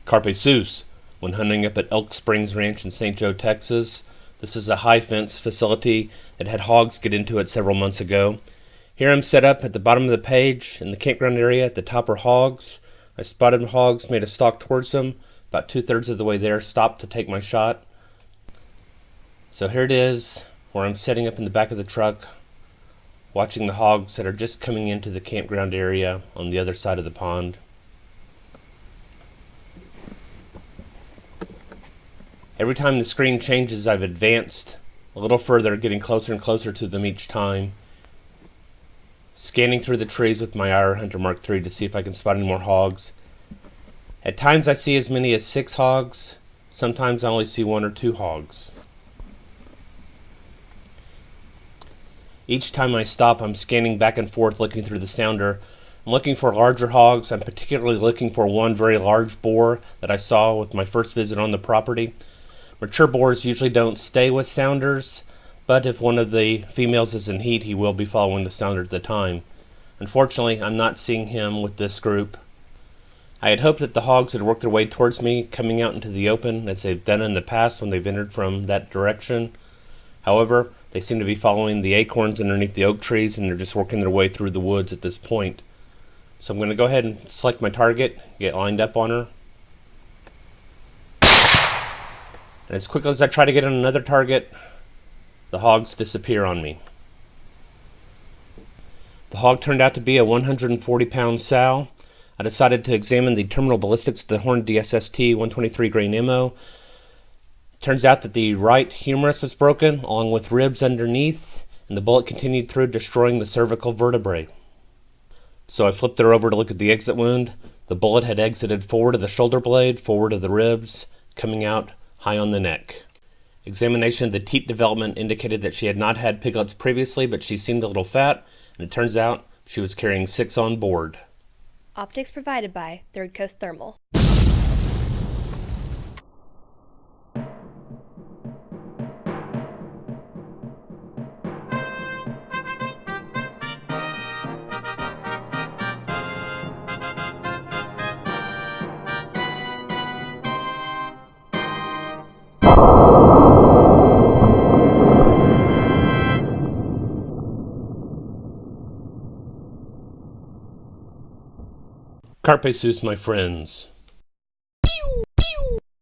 Carpe Sus, when hunting up at Elk Springs Ranch in St. Joe, Texas. This is a high fence facility that had hogs get into it several months ago. Here I'm set up at the bottom of the page in the campground area. At the top are hogs. I spotted hogs, made a stalk towards them. About 2/3 of the way there, stopped to take my shot. So here it is, where I'm setting up in the back of the truck, watching the hogs that are just coming into the campground area on the other side of the pond. Every time the screen changes, I've advanced a little further, getting closer and closer to them each time, scanning through the trees with my IR Hunter MKIII to see if I can spot any more hogs. At times I see as many as 6 hogs, sometimes I only see 1 or 2 hogs. Each time I stop, I'm scanning back and forth looking through the sounder. I'm looking for larger hogs. I'm particularly looking for one very large boar that I saw with my first visit on the property. Mature boars usually don't stay with sounders, but if one of the females is in heat, he will be following the sounder at the time. Unfortunately, I'm not seeing him with this group. I had hoped that the hogs had worked their way towards me, coming out into the open, as they've done in the past when they've entered from that direction. However, they seem to be following the acorns underneath the oak trees, and they're just working their way through the woods at this point. So I'm going to go ahead and select my target, get lined up on her. And as quickly as I try to get on another target, the hogs disappear on me. The hog turned out to be a 140-pound sow. I decided to examine the terminal ballistics of the Horn DSST 123 grain ammo. Turns out that the right humerus was broken, along with ribs underneath, and the bullet continued through, destroying the cervical vertebrae. So I flipped her over to look at the exit wound. The bullet had exited forward of the shoulder blade, forward of the ribs, coming out high on the neck. Examination of the teat development indicated that she had not had piglets previously, but she seemed a little fat, and it turns out she was carrying 6 on board. Optics provided by Third Coast Thermal. Carpe Sus, my friends.